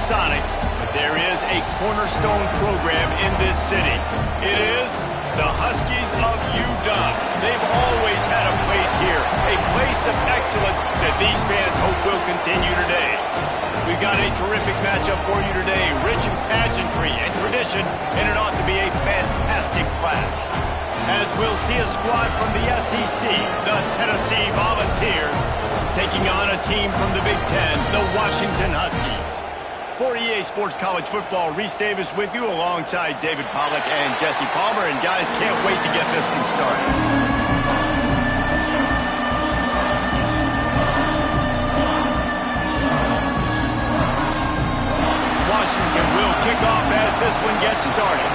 Sonics, but there is a cornerstone program in this city. It is the Huskies of UW. They've always had a place here, a place of excellence that these fans hope will continue today. We've got a terrific matchup for you today, rich in pageantry and tradition, and it ought to be a fantastic clash. As we'll see a squad from the SEC, the Tennessee Volunteers, taking on a team from the Big Ten, the Washington Huskies. For EA Sports College Football, Reese Davis with you alongside David Pollack and Jesse Palmer. And guys, can't wait to get this one started. Washington will kick off as this one gets started.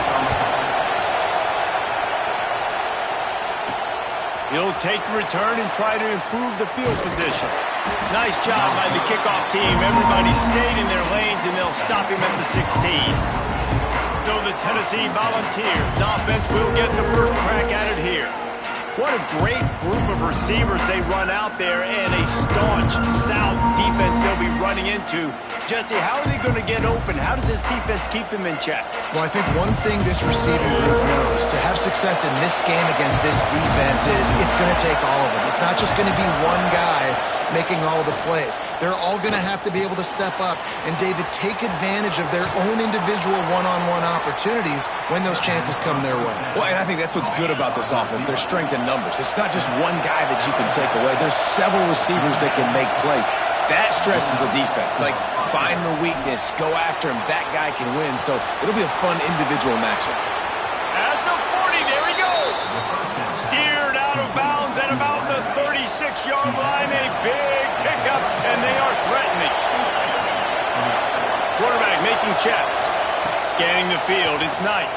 He'll take the return and try to improve the field position. Nice job by the kickoff team. Everybody stayed in their lanes, and they'll stop him at the 16. So the Tennessee Volunteers offense will get the first crack at it here. What a great group of receivers they run out there, and a staunch, stout defense they'll be running into. Jesse, how are they going to get open? How does this defense keep them in check? Well, I think one thing this receiving group knows, to have success in this game against this defense, is it's going to take all of them. It's not just going to be one guy making all of the plays. They're all going to have to be able to step up and, David, take advantage of their own individual one-on-one opportunities when those chances come their way. Well, and I think that's what's good about this offense, their strength in numbers. It's not just one guy that you can take away. There's several receivers that can make plays. That stresses the defense. Like, find the weakness, go after him. That guy can win. So it'll be a fun individual matchup. At the 40, there he goes. Steered out of bounds at about the 36-yard line. A big pickup, and they are threatening. Quarterback making checks. Scanning the field. It's Knight.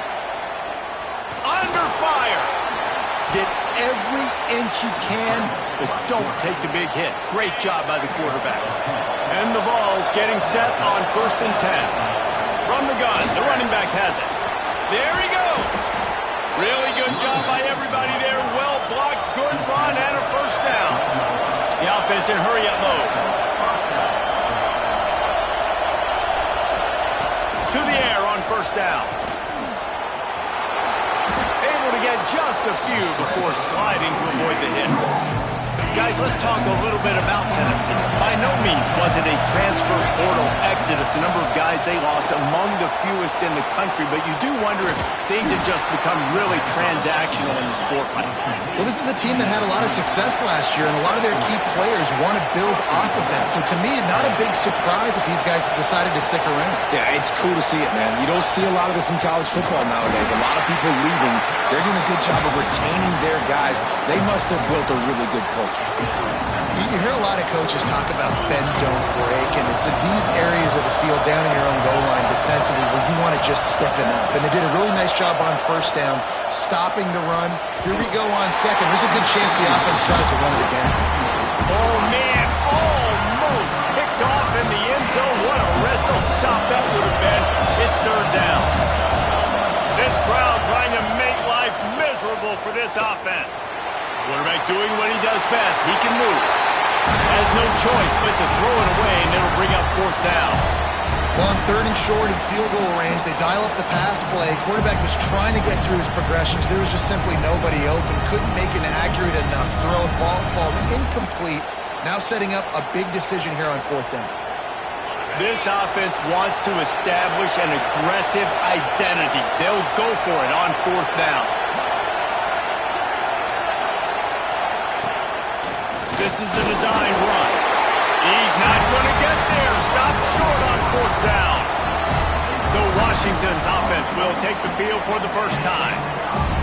Under fire. Get every inch you can, but don't take the big hit. Great job by the quarterback. And the Vols getting set on 1st and 10. From the gun, the running back has it. There he goes. Really good job by everybody there. Well blocked, good run, and a first down. The offense in hurry-up mode. To the air on first down. Able to get just a few before sliding to avoid the hits. Guys, let's talk a little bit about Tennessee. By no means was it a transfer portal exodus. The number of guys they lost among the fewest in the country, but you do wonder if things have just become really transactional in the sport right now. Well, this is a team that had a lot of success last year, and a lot of their key players want to build off of that. So to me, not a big surprise that these guys decided to stick around. Yeah, it's cool to see it, man. You don't see a lot of this in college football nowadays. A lot of people leaving. They're doing a good job of retaining their guys. They must have built a really good culture. You hear a lot of coaches talk about bend, don't break, and it's in these areas of the field down in your own goal line defensively where you want to just stiffen up. And they did a really nice job on first down, stopping the run. Here we go on second. There's a good chance the offense tries to run it again. Oh, man, almost picked off in the end zone. What a red zone stop that would have been. It's third down. This crowd trying to make life miserable for this offense. Quarterback doing what he does best. He can move. Has no choice but to throw it away, and it'll bring up fourth down. Well, on third and short in field goal range, they dial up the pass play. Quarterback was trying to get through his progressions. There was just simply nobody open. Couldn't make an accurate enough throw. Ball falls incomplete. Now setting up a big decision here on fourth down. This offense wants to establish an aggressive identity. They'll go for it on fourth down. This is a design run. He's not going to get there. Stop short on fourth down. So Washington's offense will take the field for the first time.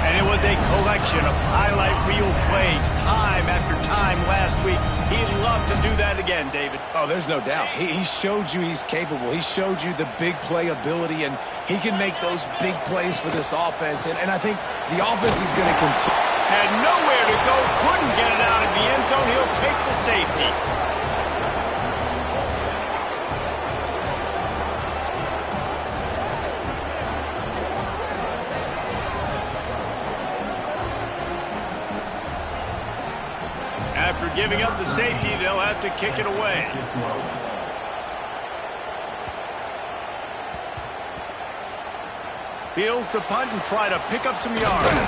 And it was a collection of highlight reel plays time after time last week. He'd love to do that again, David. Oh, there's no doubt. He showed you he's capable. He showed you the big play ability, and he can make those big plays for this offense. And I think the offense is going to continue. Had nowhere to go, couldn't get it out of the end zone. He'll take the safety. After giving up the safety, they'll have to kick it away. Fields to punt and try to pick up some yards.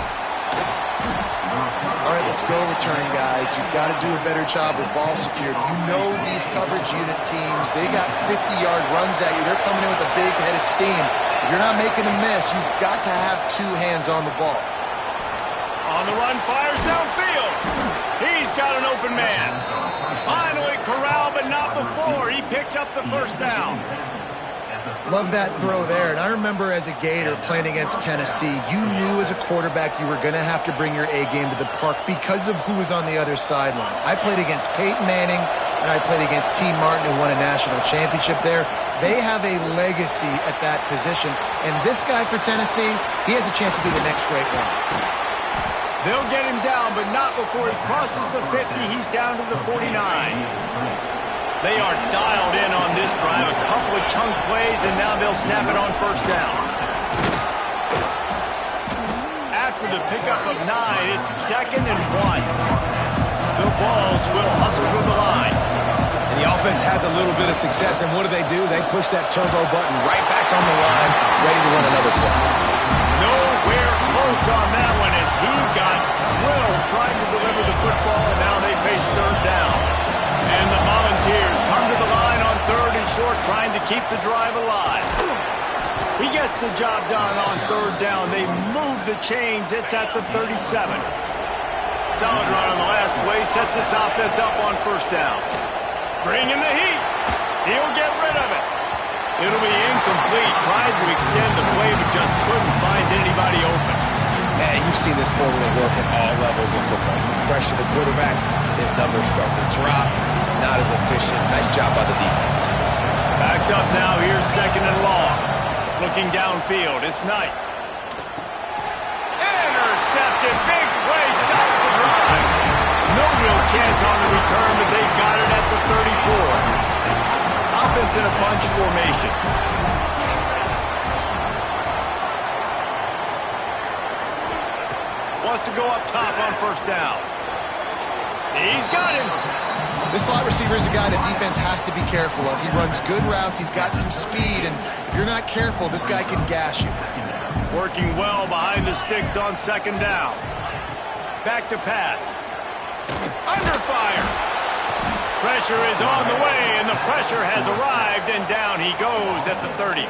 All right, let's go return, guys. You've got to do a better job with ball security. You know these coverage unit teams, they got 50-yard runs at you. They're coming in with a big head of steam. If you're not making a miss, you've got to have two hands on the ball. On the run, fires downfield. He's got an open man. Finally corralled, but not before. He picks up the first down. Love that throw there. And I remember as a Gator playing against Tennessee, you knew as a quarterback you were going to have to bring your A game to the park because of who was on the other sideline. I played against Peyton Manning, and I played against T. Martin, who won a national championship there. They have a legacy at that position. And this guy for Tennessee, he has a chance to be the next great one. They'll get him down, but not before he crosses the 50. He's down to the 49. They are dialed in on this drive. A couple of chunk plays, and now they'll snap it on first down. After the pickup of 9, it's 2nd and 1. The Vols will hustle to the line. And the offense has a little bit of success, and what do? They push that turbo button right back on the line, ready to run another play. Nowhere close on that one as he got drilled trying to deliver the football, and now they face third down. And the Volunteers come to the line on 3rd and short, trying to keep the drive alive. He gets the job done on 3rd down. They move the chains. It's at the 37. Solid run on the last play. Sets this offense up on first down. Bring in the heat. He'll get rid of it. It'll be incomplete. Tried to extend the play, but just couldn't find anybody open. Man, you've seen this formula work at all levels of football. You pressure the quarterback, his numbers start to drop. He's not as efficient. Nice job by the defense. Backed up now. Here's 2nd and long. Looking downfield. It's Knight. Intercepted. Big play. Stops the drive. No real chance on the return, but they've got it at the 34. Offense in a bunch formation. Wants to go up top on first down. He's got him. This slot receiver is a guy the defense has to be careful of. He runs good routes. He's got some speed, and if you're not careful, this guy can gash you. Working well behind the sticks on 2nd down. Back to pass. Under fire. Pressure is on the way, and the pressure has arrived, and down he goes at the 30.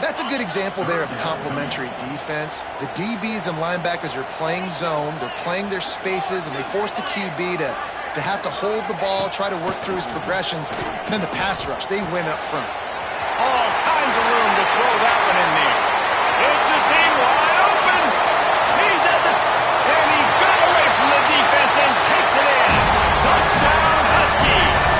That's a good example there of complementary defense. The DBs and linebackers are playing zone, they're playing their spaces, and they force the QB to have to hold the ball, try to work through his progressions, and then the pass rush, they win up front. All kinds of room to throw that one in there. It's a seam wide open. He's at the and he got away from the defense and takes it in. Touchdown, Huskies.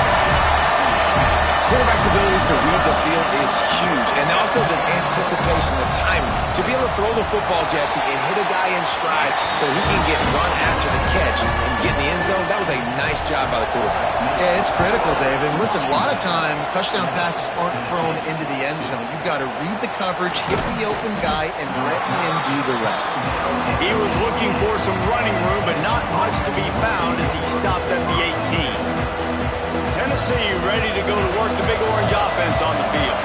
Quarterback's abilities to read the field is huge, and also the anticipation, the timing. To be able to throw the football, Jesse, and hit a guy in stride so he can get run after the catch and get in the end zone, that was a nice job by the quarterback. Yeah, it's critical, David. And listen, a lot of times touchdown passes aren't thrown into the end zone. You've got to read the coverage, hit the open guy, and let him do the rest. He was looking for some running room, but not much to be found as he stopped at the 18. Tennessee ready to go to work the Big Orange offense on the field.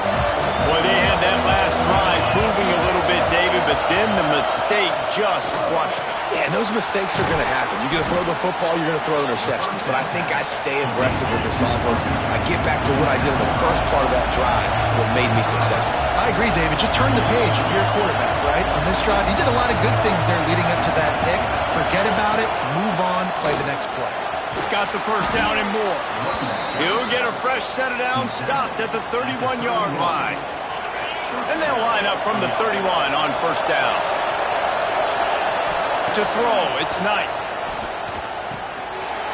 Boy, they had that last drive moving a little bit, David, but then the mistake just crushed them. Yeah, and those mistakes are going to happen. You're going to throw the football, you're going to throw interceptions. But I think I stay aggressive with this offense. I get back to what I did in the first part of that drive that made me successful. I agree, David. Just turn the page if you're a quarterback, right? On this drive, you did a lot of good things there leading up to that pick. Forget about it, move on, play the next play. Got the first down and more. He'll get a fresh set of downs, stopped at the 31-yard line. And they'll line up from the 31 on first down. To throw, it's Knight.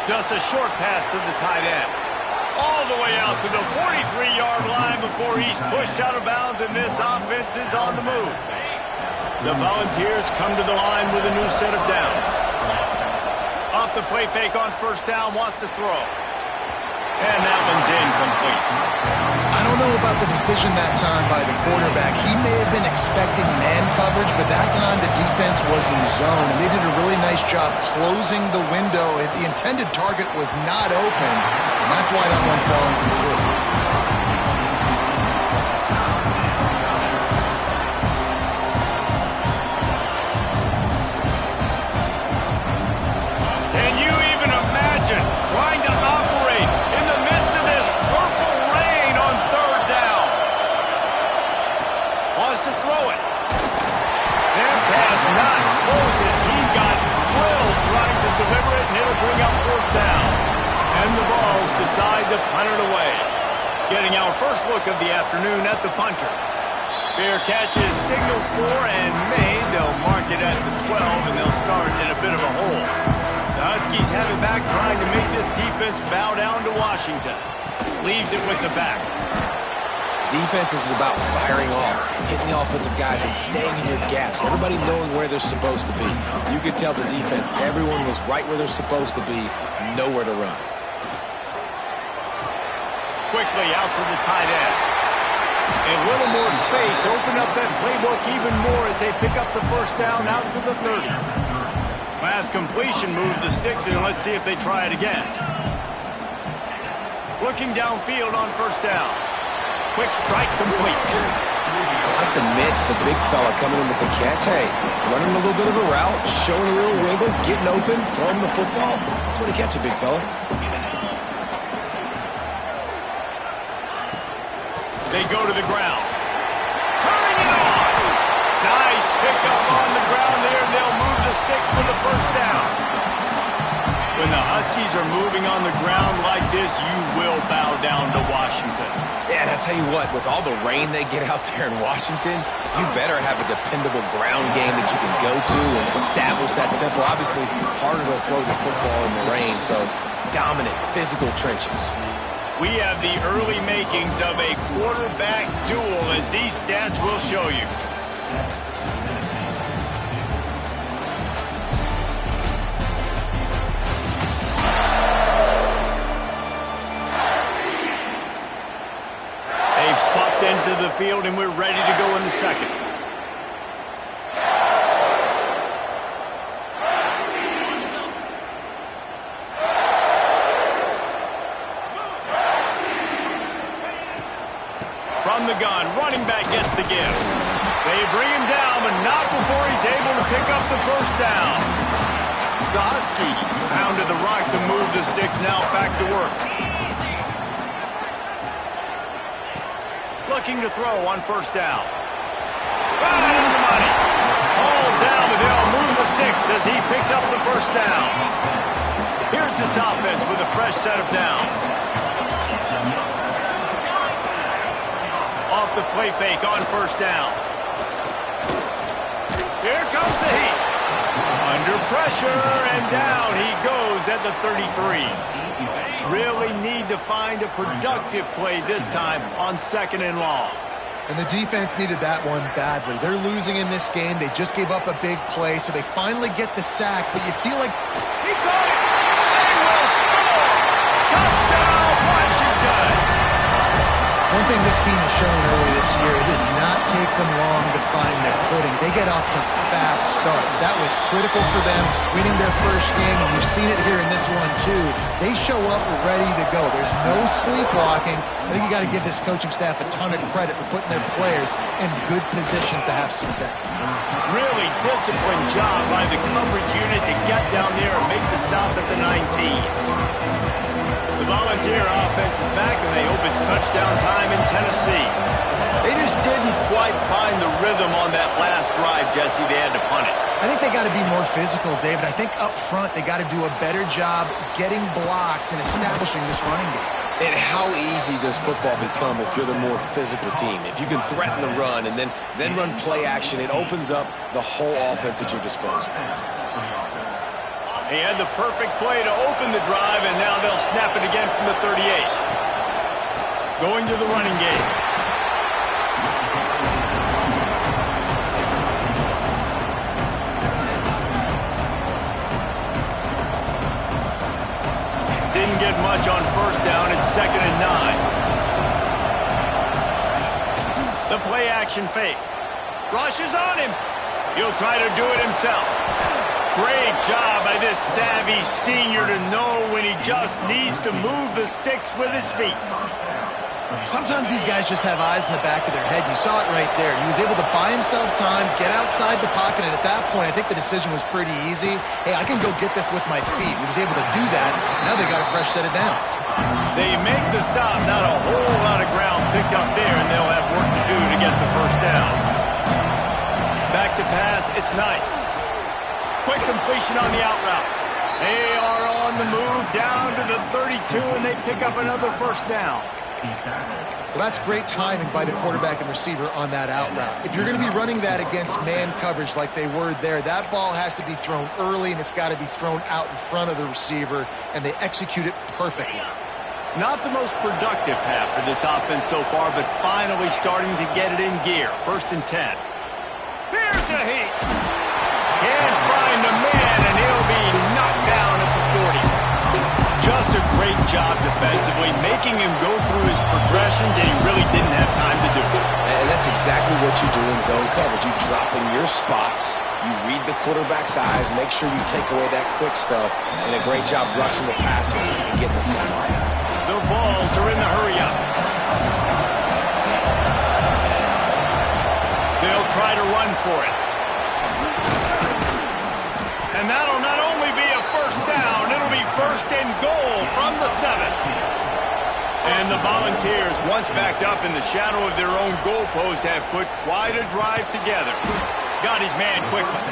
Just a short pass to the tight end. All the way out to the 43-yard line before he's pushed out of bounds, and this offense is on the move. The Volunteers come to the line with a new set of downs. Off the play fake on first down, wants to throw. And that one's incomplete. I don't know about the decision that time by the quarterback. He may have been expecting man coverage, but that time the defense was in zone, and they did a really nice job closing the window. The intended target was not open, and that's why that one fell incomplete. first look of the afternoon at the punter. Fair catch is signaled for and made. They'll mark it at the 12, and they'll start in a bit of a hole. The Huskies have it back, trying to make this defense bow down to Washington. Leaves it with the back. Defense is about firing off, hitting the offensive guys, and staying in your gaps. Everybody knowing where they're supposed to be. You could tell the defense, everyone was right where they're supposed to be, nowhere to run. Quickly out to the tight end. A little more space, open up that playbook even more as they pick up the first down out to the 30. Pass completion moves the sticks in. Let's see if they try it again. Looking downfield on first down. Quick strike complete. I like the mitts, the big fella coming in with the catch. Hey, running a little bit of a route, showing a little wiggle, getting open, throwing the football. That's when to catch a big fella. They go to the ground. Turning it on. Nice pickup on the ground there, and they'll move the sticks for the first down. When the Huskies are moving on the ground like this, you will bow down to Washington. Yeah, and I tell you what, with all the rain they get out there in Washington, you better have a dependable ground game that you can go to and establish that tempo. Obviously, harder to throw the football in the rain, so dominant, physical trenches. We have the early makings of a quarterback duel, as these stats will show you. They've swapped into the field, and we're ready to go in the second. From the gun, running back gets the give. They bring him down, but not before he's able to pick up the first down. The Huskies pounded the rock to move the sticks, now back to work. Looking to throw on first down. Right on the money. All down, but they'll move the sticks as he picks up the first down. Here's this offense with a fresh set of downs. Off the play fake on first down. Here comes the heat. Under pressure, and down he goes at the 33. Really need to find a productive play this time on second and long. And the defense needed that one badly. They're losing in this game. They just gave up a big play, so they finally get the sack, but you feel like... He caught it! They will score! Touchdown, Washington! One thing this team has shown early this year, it does not take them long to find their footing. They get off to fast starts. That was critical for them, winning their first game, and you've seen it here in this one too. They show up ready to go. There's no sleepwalking. I think you got to give this coaching staff a ton of credit for putting their players in good positions to have success. Really disciplined job by the coverage unit to get down there and make the stop at the 19. The Volunteer offense is back, and they hope it's touchdown time in Tennessee. They just didn't quite find the rhythm on that last drive, Jesse. They had to punt it. I think they got to be more physical, David. I think up front they got to do a better job getting blocks and establishing this running game. And how easy does football become if you're the more physical team? If you can threaten the run and then run play action, it opens up the whole offense at your disposal. He had the perfect play to open the drive, and now they'll snap it again from the 38. Going to the running game. Didn't get much on first down. It's 2nd and 9. The play action fake. Rush is on him. He'll try to do it himself. Great job by this savvy senior to know when he just needs to move the sticks with his feet. Sometimes these guys just have eyes in the back of their head. You saw it right there. He was able to buy himself time, get outside the pocket, and at that point, I think the decision was pretty easy. Hey, I can go get this with my feet. He was able to do that. Now they got a fresh set of downs. They make the stop, not a whole lot of ground picked up there, and they'll have work to do to get the first down. Back to pass, it's Knight. Quick completion on the out route. They are on the move down to the 32, and they pick up another first down. Well, that's great timing by the quarterback and receiver on that out route. If you're going to be running that against man coverage like they were there, that ball has to be thrown early and it's got to be thrown out in front of the receiver, and they execute it perfectly. Not the most productive half for this offense so far, but finally starting to get it in gear. 1st and 10. Here's a heat. Can't find a man, and he'll be knocked down at the 40. Just a great job defensively, making him go through his progressions, and he really didn't have time to do it. And that's exactly what you do in zone coverage. You drop in your spots, you read the quarterback's eyes, make sure you take away that quick stuff, and a great job rushing the passer and getting the sack. The Vols are in the hurry-up. They'll try to run for it. And that'll not only be a 1st down, it'll be 1st and goal from the 7. And the Volunteers, once backed up in the shadow of their own goalpost, have put quite a drive together. Got his man quickly.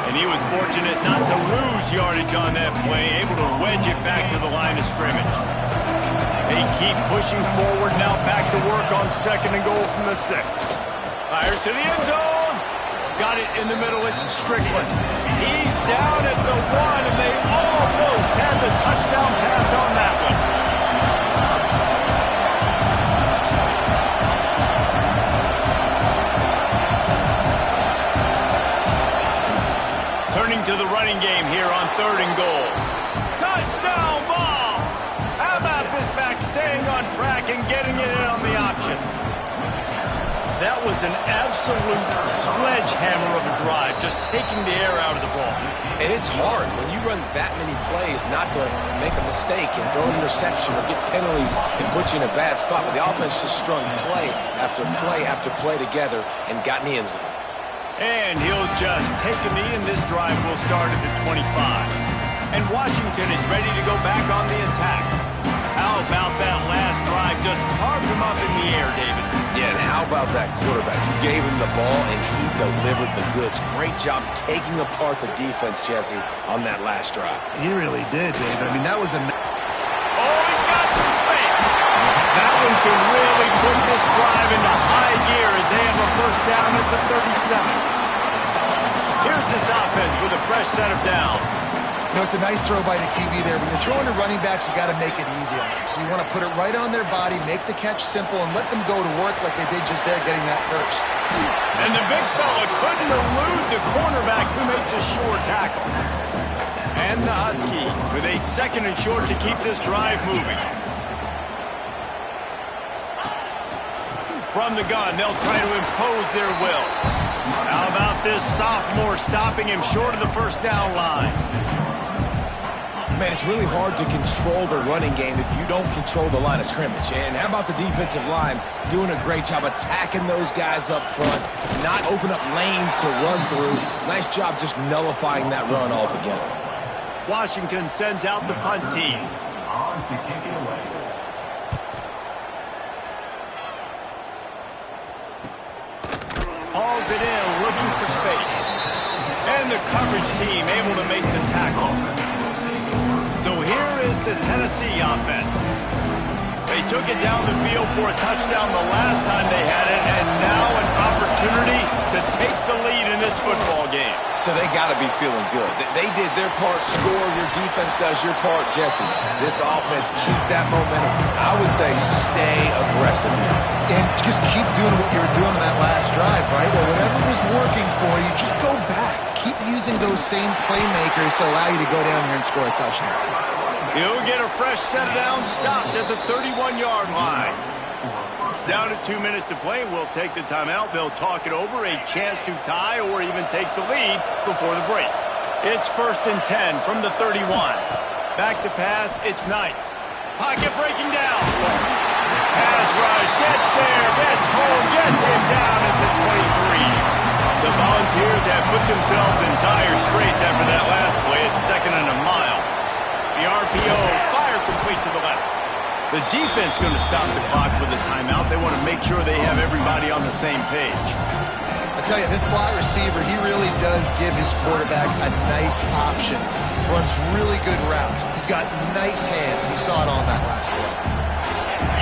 And he was fortunate not to lose yardage on that play, able to wedge it back to the line of scrimmage. They keep pushing forward, now back to work on 2nd and goal from the 6. Fires to the end zone. Got it in the middle, it's Strickland. He's down at the 1, and they almost had the touchdown pass on that one. Turning to the running game here on 3rd and goal. Touchdown ball! How about this back staying on track and getting it in on the option? That was an absolute sledgehammer of a drive, just taking the air out of the ball. And it's hard when you run that many plays not to make a mistake and throw an interception or get penalties and put you in a bad spot. But the offense just strung play after play after play together and got in the end zone. And he'll just take a knee, and this drive will start at the 25. And Washington is ready to go back on the attack. How about that last drive? Just carved him up in the air, David. Yeah, and how about that quarterback? You gave him the ball, and he delivered the goods. Great job taking apart the defense, Jesse, on that last drive. He really did, David. I mean, that was a... Oh, he's got some space. That one can really put this drive into high gear as they have a 1st down at the 37. Here's this offense with a fresh set of downs. You know, it's a nice throw by the QB there. When you're throwing to running backs, you got to make it easy on them. So you want to put it right on their body, make the catch simple, and let them go to work like they did just there getting that 1st. And the big fella couldn't elude the cornerback who makes a sure tackle. And the Huskies with a 2nd and short to keep this drive moving. From the gun, they'll try to impose their will. How about this sophomore stopping him short of the 1st down line? Man, it's really hard to control the running game if you don't control the line of scrimmage. And how about the defensive line doing a great job attacking those guys up front, not open up lanes to run through. Nice job just nullifying that run altogether. Washington sends out the punt team. On to kick it away. Hauls it in, looking for space. And the coverage team able to make the tackle. So here is the Tennessee offense. They took it down the field for a touchdown the last time they had it, and now an opportunity to take the lead in this football game. So they got to be feeling good. They did their part, score. Your defense does your part, Jesse. This offense, keep that momentum. I would say stay aggressive here. And just keep doing what you were doing on that last drive, right? Well, whatever was working for you, just go back. Keep using those same playmakers to allow you to go down here and score a touchdown. He'll get a fresh set of downs stopped at the 31-yard line. Down to 2 minutes to play. We'll take the timeout. They'll talk it over. A chance to tie or even take the lead before the break. It's 1st and 10 from the 31. Back to pass. It's Knight. Pocket breaking down. Pass rush. Gets there. Gets home. Gets him down at the 23. The Volunteers have put themselves in dire straits after that last play. It's 2nd and a mile. The RPO, fire complete to the left. The defense going to stop the clock with a timeout. They want to make sure they have everybody on the same page. I tell you, this slot receiver, he really does give his quarterback a nice option. Runs really good routes. He's got nice hands. You saw it on that last play.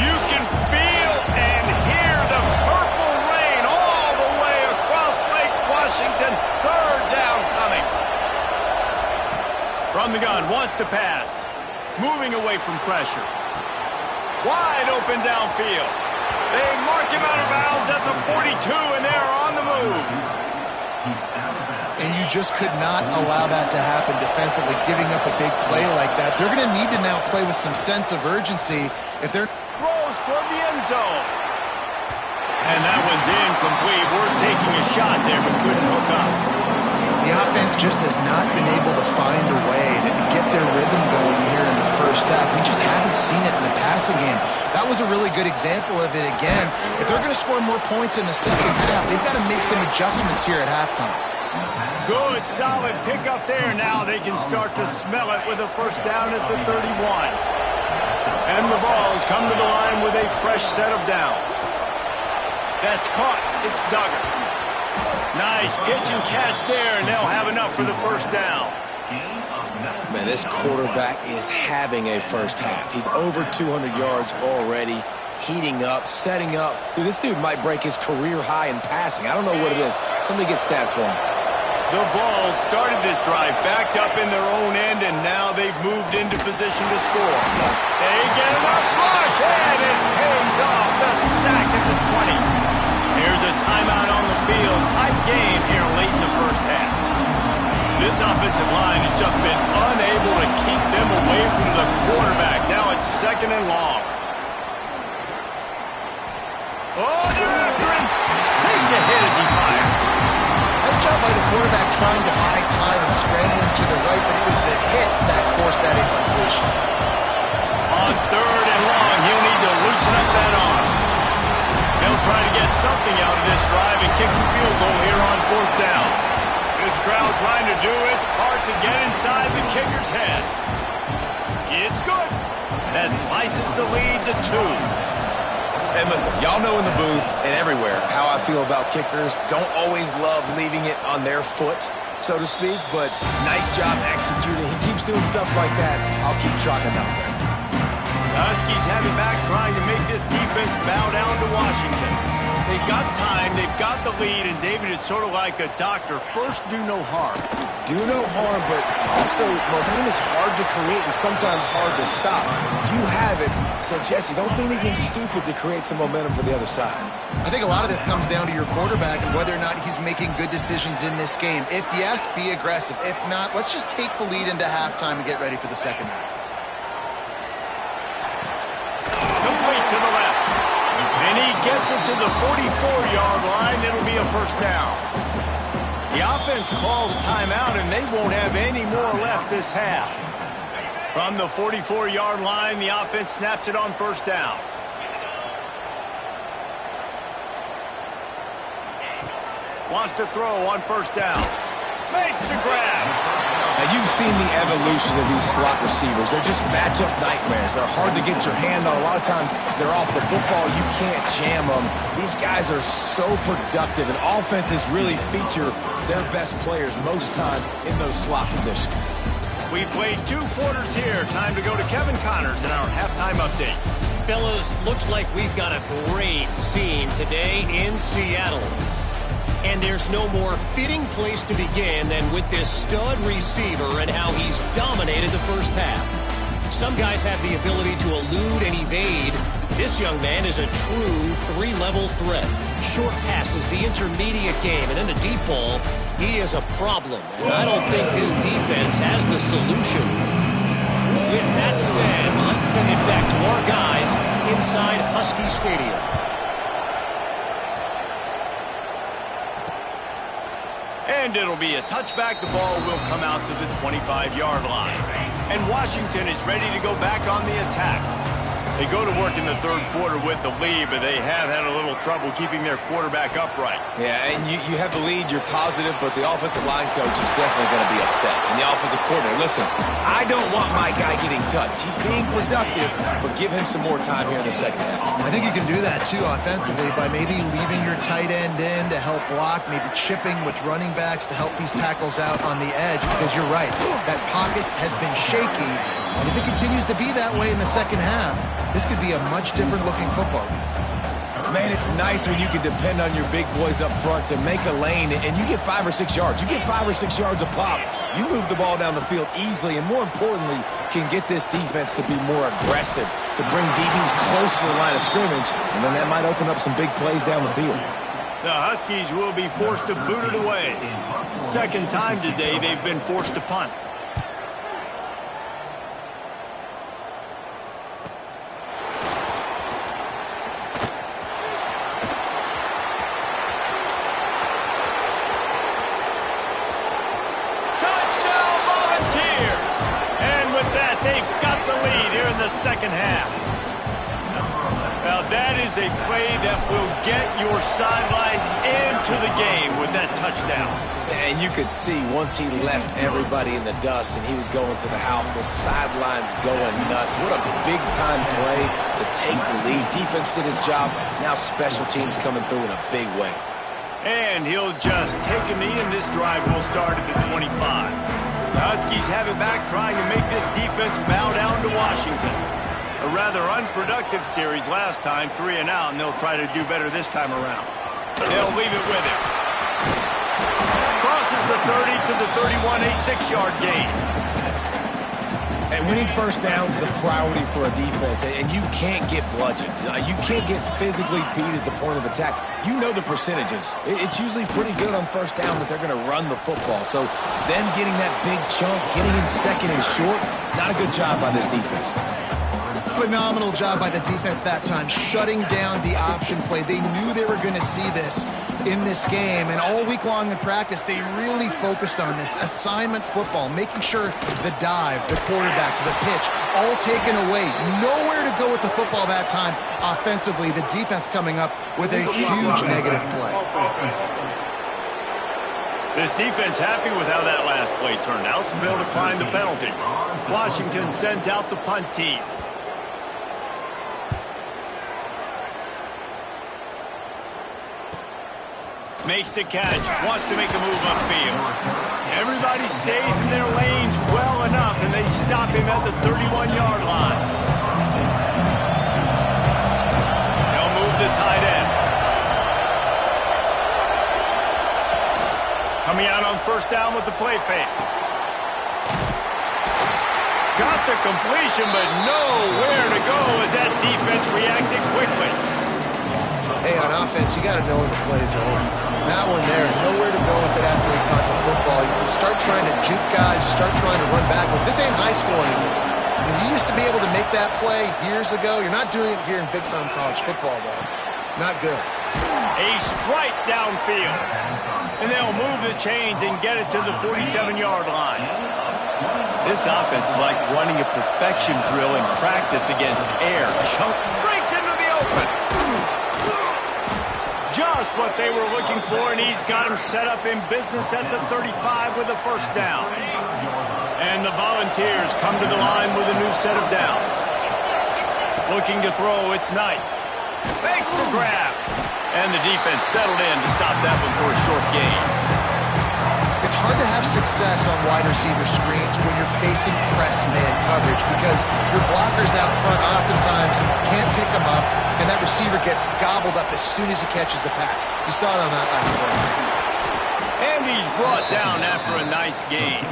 You can feel and hear the purple rain all the way across Lake Washington. Third down coming. From the gun, wants to pass. Moving away from pressure. Wide open downfield. They mark him out of bounds at the 42, and they're on the move. And you just could not allow that to happen defensively, giving up a big play like that. They're going to need to now play with some sense of urgency if they're... Throws toward the end zone. And that one's incomplete. We're taking a shot there, but couldn't hook up. The offense just has not been able to find a way to get their rhythm going here in the first half. We just haven't seen it in the passing game. That was a really good example of it again. If they're going to score more points in the second half, they've got to make some adjustments here at halftime. Good, solid pickup there. Now they can start to smell it with a first down at the 31. And the Vols come to the line with a fresh set of downs. That's caught. It's Duggar. Nice pitch and catch there, and they'll have enough for the first down. Man, this quarterback is having a first half. He's over 200 yards already, heating up, setting up. Dude, this dude might break his career high in passing. I don't know what it is. Somebody get stats for him. The Vols started this drive backed up in their own end, and now they've moved into position to score. They get enough rush, and it pays off. The sack at the 20. Here's a timeout on the field. Tight game here late in the first half. This offensive line has just been unable to keep them away from the quarterback. Now it's second and long. Oh, they're after him. Takes a hit as he fires. Nice job by the quarterback trying to buy time and scrambling to the right, but it was the hit that forced that incompletion. On third and long, he'll need to loosen up that arm. They'll try to get something out of this drive and kick the field goal here on fourth down. This crowd trying to do its part to get inside the kicker's head. It's good. That slices the lead to 2. And listen, y'all know in the booth and everywhere how I feel about kickers. Don't always love leaving it on their foot, so to speak, but nice job executing. He keeps doing stuff like that. I'll keep trotting him out there. The Huskies have it back, trying to make this defense bow down to Washington. They've got time, they've got the lead, and David, it's sort of like a doctor. First, do no harm. Do no harm, but also momentum is hard to create and sometimes hard to stop. You have it, so Jesse, don't do anything stupid to create some momentum for the other side. I think a lot of this comes down to your quarterback and whether or not he's making good decisions in this game. If yes, be aggressive. If not, let's just take the lead into halftime and get ready for the second half. Complete to the left. And he gets it to the 44-yard line. It'll be a first down. The offense calls timeout, and they won't have any more left this half. From the 44-yard line, the offense snaps it on first down. Wants to throw on first down. Makes the grab. Now, you've seen the evolution of these slot receivers. They're just matchup nightmares. They're hard to get your hand on. A lot of times, they're off the football. You can't jam them. These guys are so productive, and offenses really feature their best players most time in those slot positions. We played 2 quarters here. Time to go to Kevin Connors in our halftime update. Fellas, looks like we've got a great scene today in Seattle. And there's no more fitting place to begin than with this stud receiver and how he's dominated the first half. Some guys have the ability to elude and evade. This young man is a true 3-level threat. Short passes, the intermediate game, and then the deep ball, he is a problem. And I don't think this defense has the solution. With that said, let's send it back to our guys inside Husky Stadium. And it'll be a touchback. The ball will come out to the 25-yard line. And Washington is ready to go back on the attack. They go to work in the third quarter with the lead, but they have had a little trouble keeping their quarterback upright. Yeah, and you have the lead, you're positive, but the offensive line coach is definitely going to be upset. And the offensive coordinator, listen, I don't want my guy getting touched. He's being productive, but give him some more time here in the second half. I think you can do that, too, offensively, by maybe leaving your tight end in to help block, maybe chipping with running backs to help these tackles out on the edge, because you're right, that pocket has been shaky. And if it continues to be that way in the second half, this could be a much different looking football game. Man, it's nice when you can depend on your big boys up front to make a lane and you get 5 or 6 yards. You get 5 or 6 yards a pop. You move the ball down the field easily and, more importantly, can get this defense to be more aggressive, to bring DBs close to the line of scrimmage, and then that might open up some big plays down the field. The Huskies will be forced to boot it away. Second time today they've been forced to punt. Second half. Now that is a play that will get your sidelines into the game with that touchdown. And you could see once he left everybody in the dust and he was going to the house, the sidelines going nuts. What a big-time play to take the lead. Defense did his job. Now special teams coming through in a big way. And he'll just take a knee, and this drive will start at the 25. The Huskies have it back, trying to make this defense bow down to Washington. A rather unproductive series last time, 3 and out, and they'll try to do better this time around. They'll leave it with him. Crosses the 30 to the 31, a 6-yard gain. And winning first downs is a priority for a defense, and you can't get bludgeoned. You can't get physically beat at the point of attack. You know the percentages. It's usually pretty good on first down that they're going to run the football. So them getting that big chunk, getting in second and short, not a good job by this defense. Phenomenal job by the defense that time, shutting down the option play. They knew they were going to see this in this game, and all week long in practice, they really focused on this assignment football, making sure the dive, the quarterback, the pitch, all taken away. Nowhere to go with the football that time offensively. The defense coming up with a huge negative play. This defense happy with how that last play turned out, so they'll decline the penalty. Washington sends out the punt team. Makes a catch, wants to make a move upfield. Everybody stays in their lanes well enough, and they stop him at the 31-yard line. They'll move the tight end. Coming out on first down with the play fake. Got the completion, but nowhere to go as that defense reacted quickly. Hey, on offense, you got to know when the play's over. That one there, nowhere to go with it after he caught the football. You start trying to juke guys, you start trying to run back. This ain't high school anymore. I mean, you used to be able to make that play years ago. You're not doing it here in big-time college football, though. Not good. A strike downfield. And they'll move the chains and get it to the 47-yard line. This offense is like running a perfection drill in practice against air. Chunk breaks into the open. Just what they were looking for, and he's got him set up in business at the 35 with a first down. And the Volunteers come to the line with a new set of downs. Looking to throw, it's Knight. Fakes the grab. And the defense settled in to stop that one for a short gain. It's hard to have success on wide receiver screens when you're facing press man coverage because your blockers out front oftentimes can't pick them up, and that receiver gets gobbled up as soon as he catches the pass. You saw it on that last play. And he's brought down after a nice gain.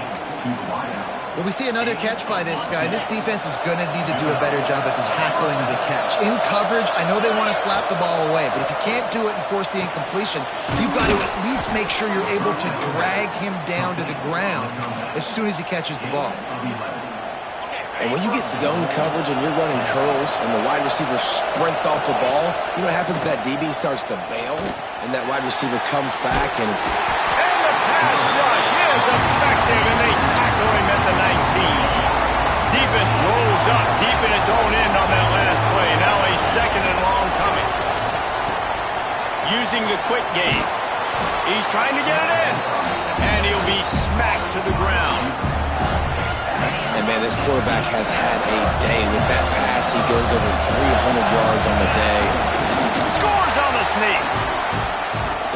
Well, we see another catch by this guy. This defense is going to need to do a better job of tackling the catch. In coverage, I know they want to slap the ball away, but if you can't do it and force the incompletion, you've got to at least make sure you're able to drag him down to the ground as soon as he catches the ball. And when you get zone coverage and you're running curls and the wide receiver sprints off the ball, you know what happens? That DB starts to bail, and that wide receiver comes back, and it's... And the pass rush is effective, and they tackle him at the 19. Defense rolls up deep in its own end on that last play. Now a second and long coming. Using the quick game. He's trying to get it in, and he'll be smacked to the ground. And, man, this quarterback has had a day. With that pass, he goes over 300 yards on the day. Scores on the sneak.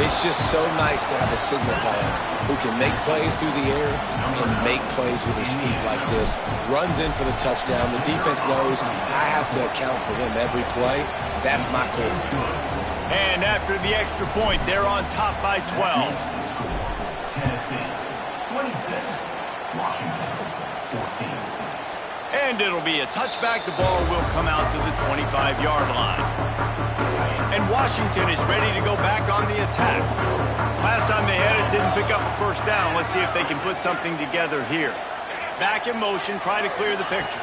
It's just so nice to have a signal caller who can make plays through the air and make plays with his feet like this. Runs in for the touchdown. The defense knows I have to account for him every play. That's my quarterback. And after the extra point, they're on top by 12. Tennessee, 26. Washington, 14. And it'll be a touchback. The ball will come out to the 25-yard line. And Washington is ready to go back on the attack. Last time they had it, didn't pick up a first down. Let's see if they can put something together here. Back in motion, try to clear the picture.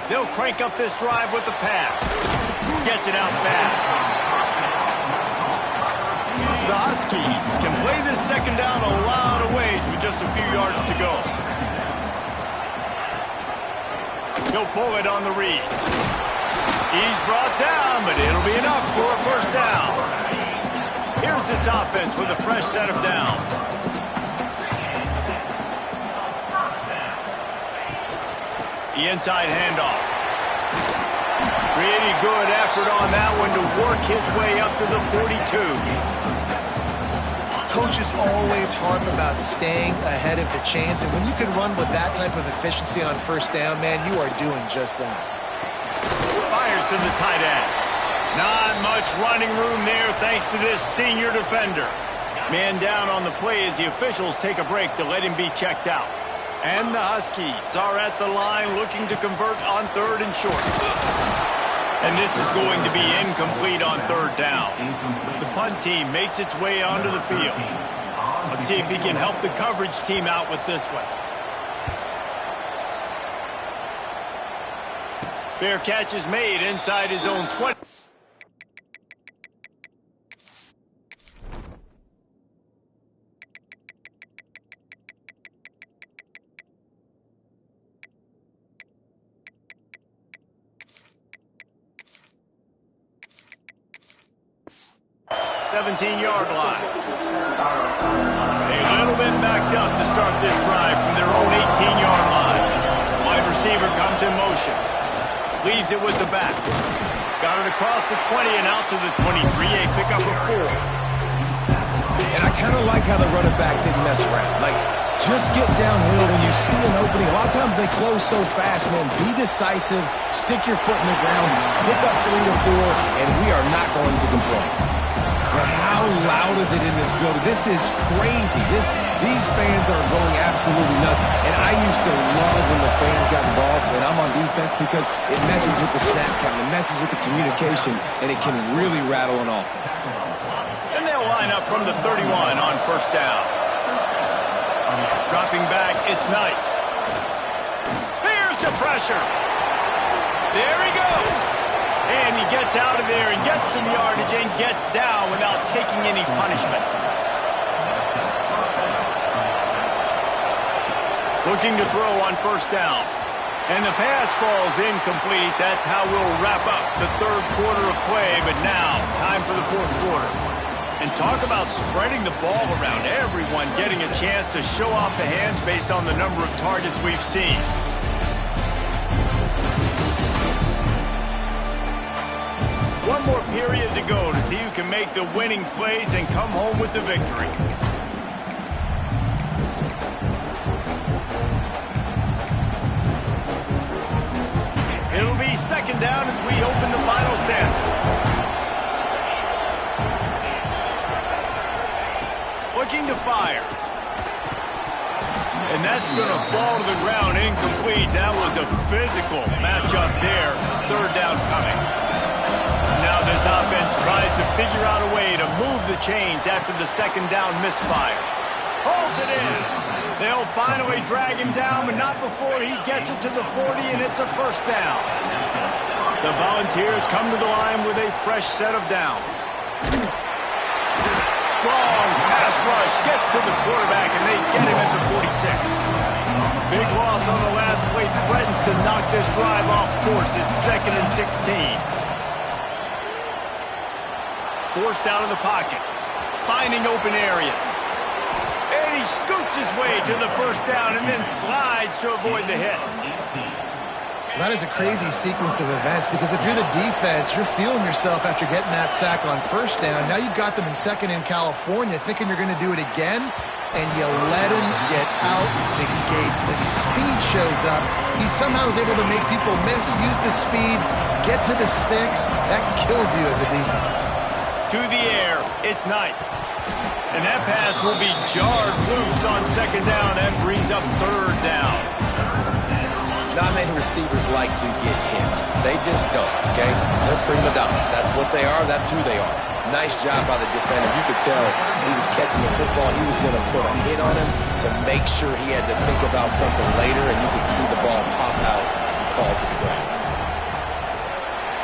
They'll crank up this drive with the pass. Gets it out fast. The Huskies can play this second down a lot of ways with just a few yards to go. He'll pull it on the read. He's brought down, but it'll be enough for a first down. Here's this offense with a fresh set of downs. The inside handoff. Pretty good effort on that one to work his way up to the 42. Coaches always harp about staying ahead of the chains, and when you can run with that type of efficiency on first down, man, you are doing just that. Fires to the tight end. Not much running room there thanks to this senior defender. Man down on the play as the officials take a break to let him be checked out. And the Huskies are at the line looking to convert on third and short. And this is going to be incomplete on third down. The punt team makes its way onto the field. Let's see if he can help the coverage team out with this one. Fair catch is made inside his own 20. Yard line. A little bit backed up to start this drive from their own 18-yard line. Wide receiver comes in motion. Leaves it with the back. Got it across the 20 and out to the 23. A pickup of 4. And I kind of like how the running back didn't mess around. Like, just get downhill when you see an opening. A lot of times they close so fast, man. Be decisive. Stick your foot in the ground. Pick up 3 to 4, and we are not going to complain. But how loud is it in this building? This is crazy. These fans are going absolutely nuts. And I used to love when the fans got involved when I'm on defense because it messes with the snap count, it messes with the communication, and it can really rattle an offense. And they'll line up from the 31 on first down. Dropping back, it's Knight. Here's the pressure. There he goes. And he gets out of there and gets some yardage and gets down without taking any punishment. Looking to throw on first down. And the pass falls incomplete. That's how we'll wrap up the third quarter of play. But now, time for the fourth quarter. And talk about spreading the ball around. Everyone getting a chance to show off the hands based on the number of targets we've seen. One more period to go to see who can make the winning plays and come home with the victory. It'll be second down as we open the final stanza. Looking to fire. And that's going to fall to the ground incomplete. That was a physical matchup there. Third down coming. Now this offense tries to figure out a way to move the chains after the second down misfire. Holds it in. They'll finally drag him down, but not before he gets it to the 40, and it's a first down. The Volunteers come to the line with a fresh set of downs. Strong pass rush gets to the quarterback, and they get him at the 46. Big loss on the last play threatens to knock this drive off course. It's 2nd and 16. Forced out of the pocket. Finding open areas. And he scoots his way to the first down and then slides to avoid the hit. That is a crazy sequence of events because if you're the defense, you're feeling yourself after getting that sack on first down. Now you've got them in second in California thinking you're going to do it again, and you let him get out the gate. The speed shows up. He somehow is able to make people miss, use the speed, get to the sticks. That kills you as a defense. To the air, it's Knight. And that pass will be jarred loose on second down and brings up third down. Not many receivers like to get hit. They just don't, okay? They're prima donnas. That's what they are. That's who they are. Nice job by the defender. You could tell he was catching the football. He was going to put a hit on him to make sure he had to think about something later, and you could see the ball pop out and fall to the ground.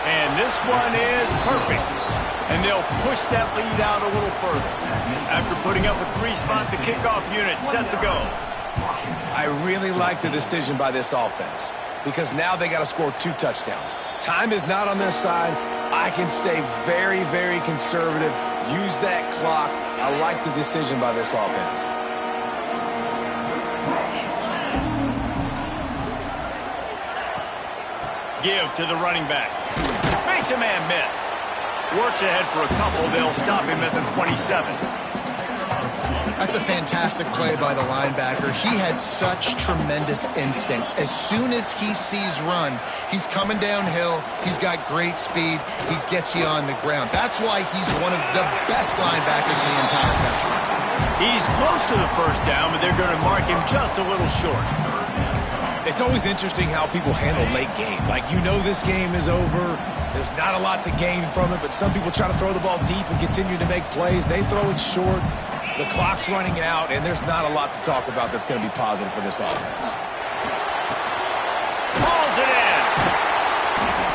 And this one is perfect. And they'll push that lead out a little further. After putting up a 3-spot, the kickoff unit set to go. I really like the decision by this offense because now they got to score 2 touchdowns. Time is not on their side. I can stay very, very conservative, use that clock. I like the decision by this offense. Give to the running back. Makes a man miss. Works ahead for a couple. They'll stop him at the 27. That's a fantastic play by the linebacker. He has such tremendous instincts. As soon as he sees run, he's coming downhill. He's got great speed. He gets you on the ground. That's why he's one of the best linebackers in the entire country. He's close to the first down, but they're going to mark him just a little short. It's always interesting how people handle late game. Like, you know this game is over. There's not a lot to gain from it, but some people try to throw the ball deep and continue to make plays. They throw it short. The clock's running out, and there's not a lot to talk about that's going to be positive for this offense. Pulls it in.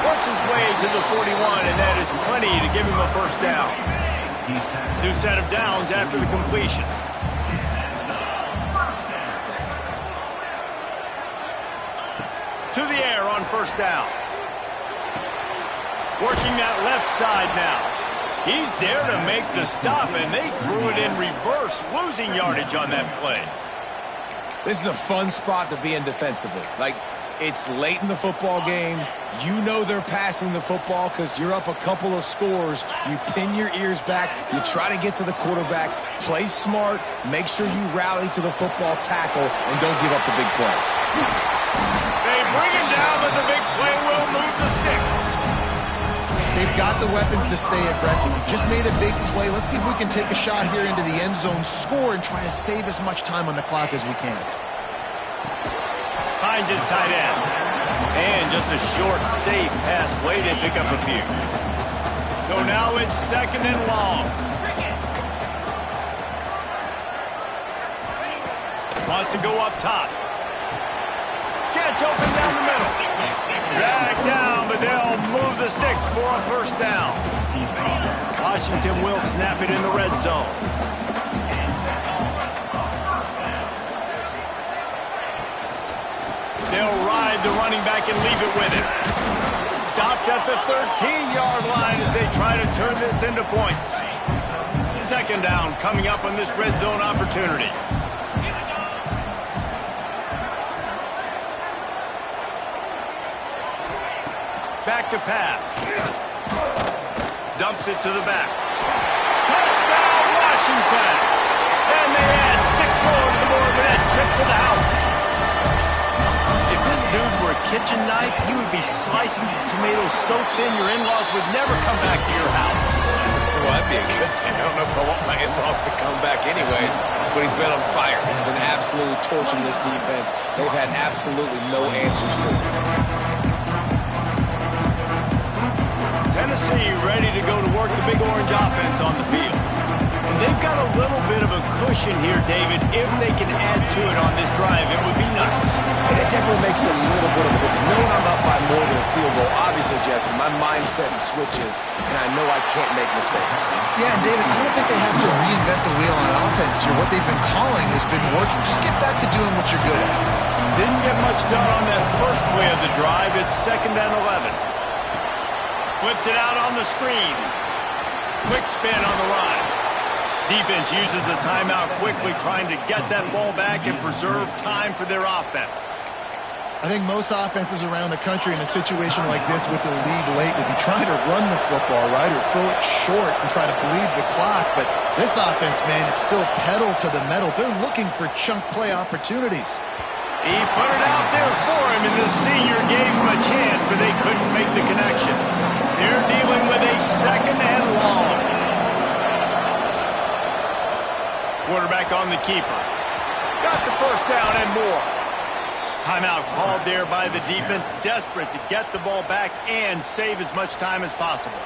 Works his way to the 41, and that is plenty to give him a first down. New set of downs after the completion. To the air on first down. Working that left side now. He's there to make the stop, and they threw it in reverse, losing yardage on that play. This is a fun spot to be in defensively. Like, it's late in the football game. You know they're passing the football because you're up a couple of scores. You pin your ears back. You try to get to the quarterback. Play smart. Make sure you rally to the football tackle, and don't give up the big plays. They bring him down, but the big play will move the sticks. They've got the weapons to stay aggressive. Just made a big play. Let's see if we can take a shot here into the end zone, score, and try to save as much time on the clock as we can. Finds his tight end. And just a short, safe pass play to pick up a few. So now it's second and long. Wants to go up top. Gets open down the middle. Drag down, but they'll move the sticks for a first down. Washington will snap it in the red zone. They'll ride the running back and leave it with him. Stopped at the 13-yard line as they try to turn this into points. Second down coming up on this red zone opportunity. Back to pass. Dumps it to the back. Touchdown, Washington! And they add 6 more to the board with that trip to the house. If this dude were a kitchen knife, he would be slicing tomatoes so thin your in-laws would never come back to your house. Well, that'd be a good thing. I don't know if I want my in-laws to come back anyways, but he's been on fire. He's been absolutely torching this defense. They've had absolutely no answers for him. Tennessee ready to go to work the big orange offense on the field. And they've got a little bit of a cushion here, David. If they can add to it on this drive, it would be nice. And it definitely makes a little bit of a difference. Knowing I'm up by more than a field goal, obviously, Jesse, my mindset switches, and I know I can't make mistakes. Yeah, and David, I don't think they have to reinvent the wheel on offense here. What they've been calling has been working. Just get back to doing what you're good at. Didn't get much done on that first play of the drive. It's second and 11. Flips it out on the screen. Quick spin on the run. Defense uses a timeout quickly, trying to get that ball back and preserve time for their offense. I think most offenses around the country in a situation like this with the lead late would be trying to run the football, right, or throw it short and try to bleed the clock. But this offense, man, it's still pedal to the metal. They're looking for chunk play opportunities. He put it out there for him, and the senior gave him a chance, but they couldn't make the connection. They're dealing with a second and long. Quarterback on the keeper. Got the first down and more. Timeout called there by the defense, desperate to get the ball back and save as much time as possible.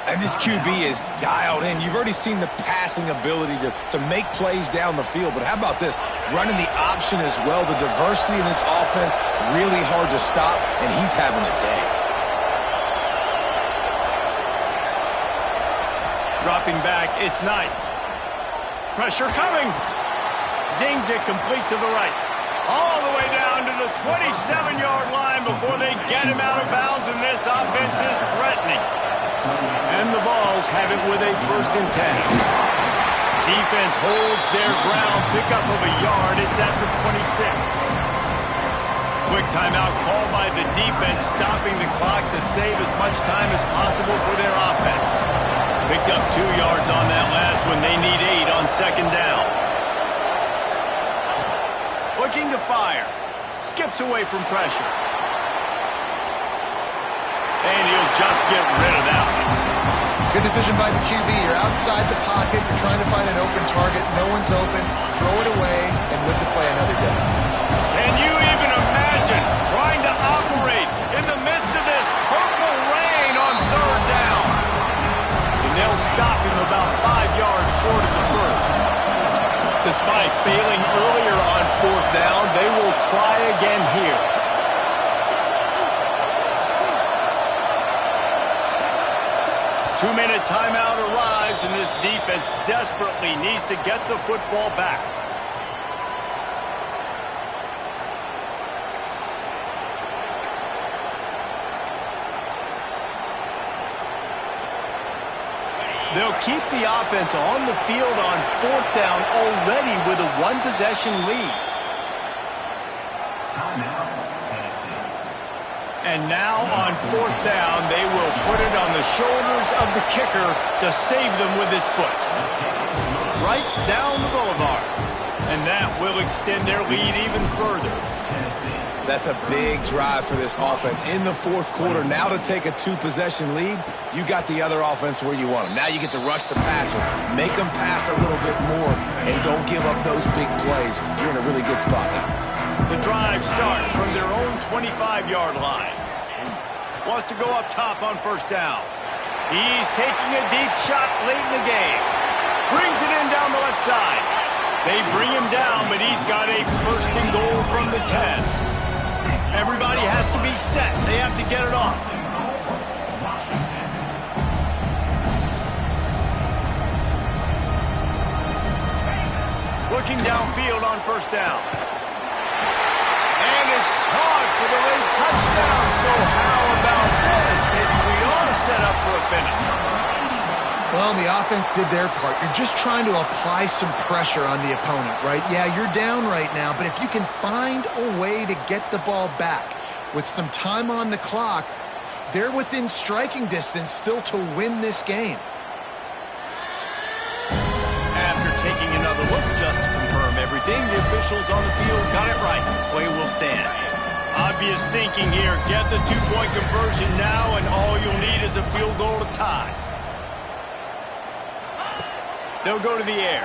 And this QB is dialed in. You've already seen the passing ability to make plays down the field. But how about this? Running the option as well. The diversity in this offense, really hard to stop, and he's having a day. Dropping back, it's Knight. Pressure coming. Zings it complete to the right. All the way down to the 27-yard line before they get him out of bounds, and this offense is threatening. And the Vols have it with a 1st and 10. Defense holds their ground, pickup of a yard. It's at the 26. Quick timeout called by the defense, stopping the clock to save as much time as possible for their offense. Picked up 2 yards on that last one. They need 8 on 2nd down. Looking to fire. Skips away from pressure. And he'll just get rid of that one. Good decision by the QB. You're outside the pocket. You're trying to find an open target. No one's open. Throw it away and live to play another day. Can you even imagine trying to operate in the midst of this purple rain on 3rd down? And they'll stop him about 5 yards short of the first. Despite failing earlier on 4th down, they will try again here. Two-minute timeout arrives, and this defense desperately needs to get the football back. They'll keep the offense on the field on 4th down already with a 1-possession lead. And now on 4th down, they will put it on the shoulders of the kicker to save them with his foot. Right down the boulevard. And that will extend their lead even further. That's a big drive for this offense in the 4th quarter. Now to take a 2-possession lead, you got the other offense where you want them. Now you get to rush the passer, make them pass a little bit more, and don't give up those big plays. You're in a really good spot now. The drive starts from their own 25-yard line. Wants to go up top on 1st down. He's taking a deep shot late in the game. Brings it in down the left side. They bring him down, but he's got a 1st and goal from the 10. Everybody has to be set. They have to get it off. Looking downfield on 1st down. And it's caught for the late touchdown. So how about this? Maybe we ought to set up for a finish. Well, the offense did their part. You're just trying to apply some pressure on the opponent, right? Yeah, you're down right now, but if you can find a way to get the ball back with some time on the clock, they're within striking distance still to win this game. After taking another look just to confirm everything, the officials on the field got it right. Play will stand. Obvious thinking here. Get the 2-point conversion now, and all you'll need is a field goal to tie. They'll go to the air.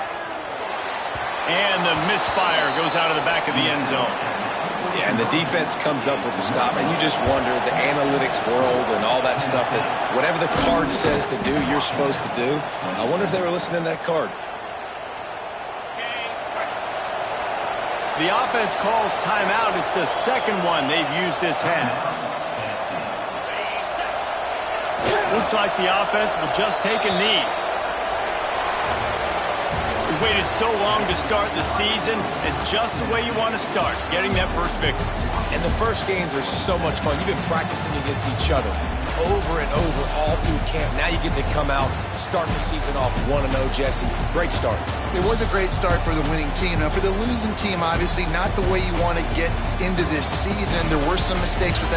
And the misfire goes out of the back of the end zone. Yeah, and the defense comes up with the stop, and you just wonder, the analytics world and all that stuff, that whatever the card says to do, you're supposed to do. I wonder if they were listening to that card. The offense calls timeout. It's the 2nd one they've used this half. Looks like the offense will just take a knee. We waited so long to start the season, and just the way you want to start, getting that first victory. And the first games are so much fun. You've been practicing against each other. over and over all through camp. Now you get to come out, start the season off 1-0, Jesse. Great start. It was a great start for the winning team. Now, for the losing team, obviously not the way you want to get into this season. There were some mistakes with